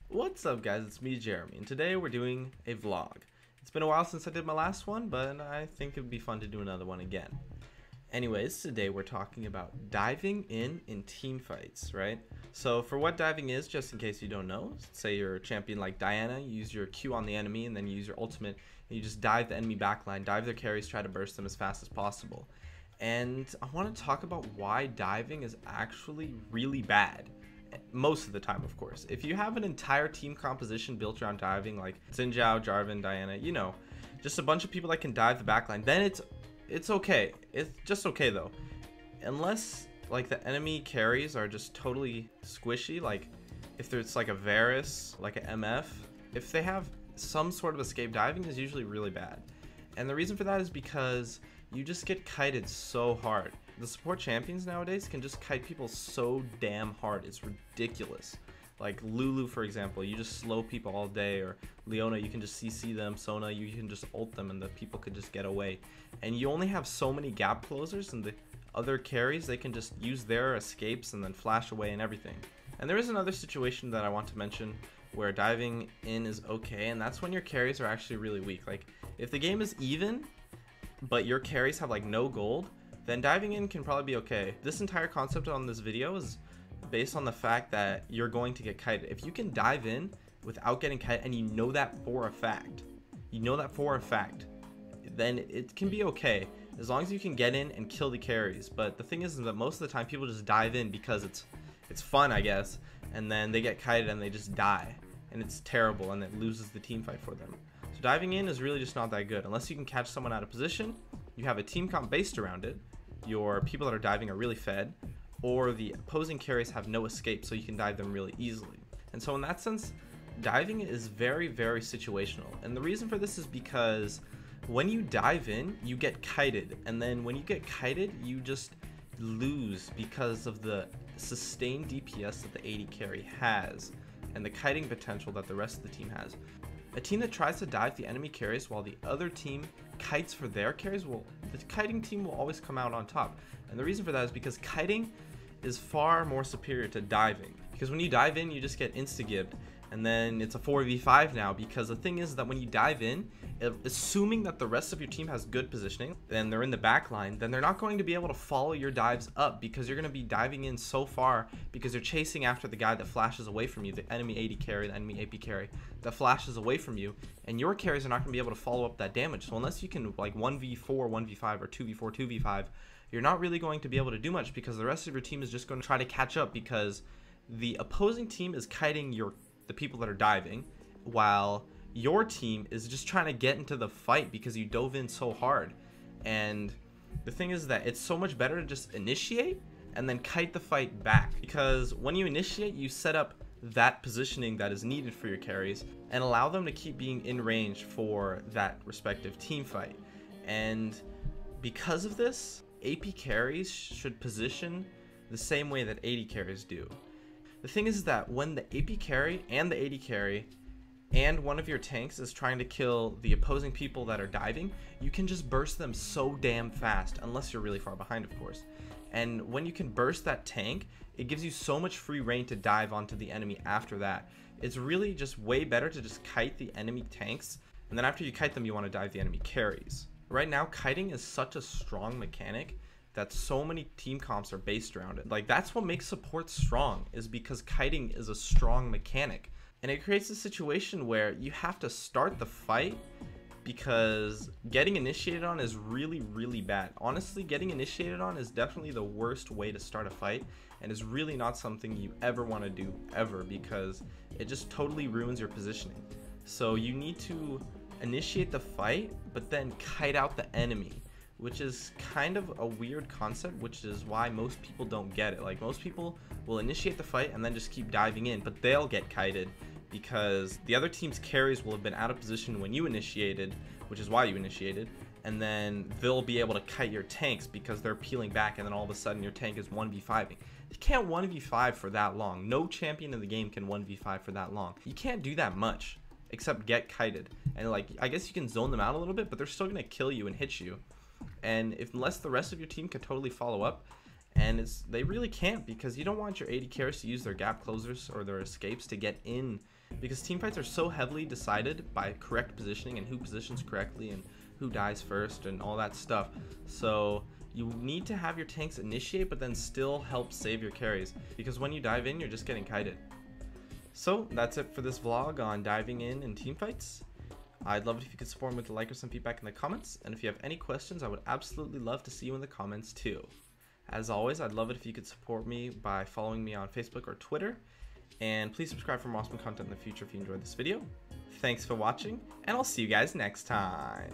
What's up, guys? It's me, Jeremy, and today we're doing a vlog. It's been a while since I did my last one, but I think it'd be fun to do another one again. Anyways, today we're talking about diving in team fights, right? So for what diving is, just in case you don't know, say you're a champion like Diana, you use your Q on the enemy and then you use your ultimate and you just dive the enemy backline, dive their carries, try to burst them as fast as possible. And I want to talk about why diving is actually really bad. Most of the time, of course. If you have an entire team composition built around diving, like Xinjiao, Jarvan, Diana, you know, just a bunch of people that can dive the backline, then it's okay. It's just okay though. Unless like the enemy carries are just totally squishy, like if there's like a Varus, like an MF, if they have some sort of escape, diving is usually really bad. And the reason for that is because you just get kited so hard. The support champions nowadays can just kite people so damn hard. It's ridiculous. Like Lulu, for example, you just slow people all day, or Leona, you can just CC them. Sona, you can just ult them and the people could just get away. And you only have so many gap closers, and the other carries, they can just use their escapes and then flash away and everything. And there is another situation that I want to mention where diving in is okay, and that's when your carries are actually really weak. Like if the game is even, but your carries have like no gold, then diving in can probably be okay. This entire concept on this video is based on the fact that you're going to get kited. If you can dive in without getting kited, and you know that for a fact, then it can be okay as long as you can get in and kill the carries. But the thing is that most of the time people just dive in because it's fun, I guess, and then they get kited and they just die, and it's terrible, and it loses the team fight for them. So diving in is really just not that good unless you can catch someone out of position, you have a team comp based around it, your people that are diving are really fed, or the opposing carries have no escape, so you can dive them really easily. And so in that sense, diving is very, very situational. And the reason for this is because when you dive in, you get kited, and then when you get kited, you just lose because of the sustained DPS that the AD carry has and the kiting potential that the rest of the team has. A team that tries to dive the enemy carries while the other team kites for their carries, the kiting team will always come out on top. And the reason for that is because kiting is far more superior to diving. Because when you dive in, you just get insta-gibbed, and then it's a 4v5 now, because the thing is that when you dive in, assuming that the rest of your team has good positioning, then they're in the back line, then they're not going to be able to follow your dives up, because you're going to be diving in so far because you're chasing after the guy that flashes away from you, the enemy AD carry, the enemy AP carry that flashes away from you, and your carries are not going to be able to follow up that damage. So unless you can like 1v4, 1v5, or 2v4, 2v5, you're not really going to be able to do much, because the rest of your team is just going to try to catch up, because the opposing team is kiting the people that are diving, while your team is just trying to get into the fight because you dove in so hard. And the thing is that it's so much better to just initiate and then kite the fight back, because when you initiate, you set up that positioning that is needed for your carries and allow them to keep being in range for that respective team fight. And because of this, AP carries should position the same way that AD carries do. The thing is that when the AP carry and the AD carry and one of your tanks is trying to kill the opposing people that are diving, you can just burst them so damn fast, unless you're really far behind, of course. And when you can burst that tank, it gives you so much free reign to dive onto the enemy after that. It's really just way better to just kite the enemy tanks, and then after you kite them, you want to dive the enemy carries. Right now, kiting is such a strong mechanic that so many team comps are based around it. Like, that's what makes support strong, is because kiting is a strong mechanic. And it creates a situation where you have to start the fight, because getting initiated on is really, really bad. Honestly, getting initiated on is definitely the worst way to start a fight, and is really not something you ever want to do, ever, because it just totally ruins your positioning. So you need to initiate the fight, but then kite out the enemy, which is kind of a weird concept, which is why most people don't get it. Like, most people will initiate the fight and then just keep diving in, but they'll get kited because the other team's carries will have been out of position when you initiated, which is why you initiated, and then they'll be able to kite your tanks because they're peeling back, and then all of a sudden your tank is 1v5ing. You can't 1v5 for that long. No champion in the game can 1v5 for that long. You can't do that much except get kited, and like, I guess you can zone them out a little bit, but they're still gonna kill you and hit you. And unless the rest of your team can totally follow up, and they really can't, because you don't want your AD carries to use their gap closers or their escapes to get in because team fights are so heavily decided by correct positioning and who positions correctly and who dies first and all that stuff. So you need to have your tanks initiate but then still help save your carries, because when you dive in, you're just getting kited. So that's it for this vlog on diving in team fights. I'd love it if you could support me with a like or some feedback in the comments, and if you have any questions, I would absolutely love to see you in the comments too. As always, I'd love it if you could support me by following me on Facebook or Twitter, and please subscribe for more awesome content in the future if you enjoyed this video. Thanks for watching, and I'll see you guys next time.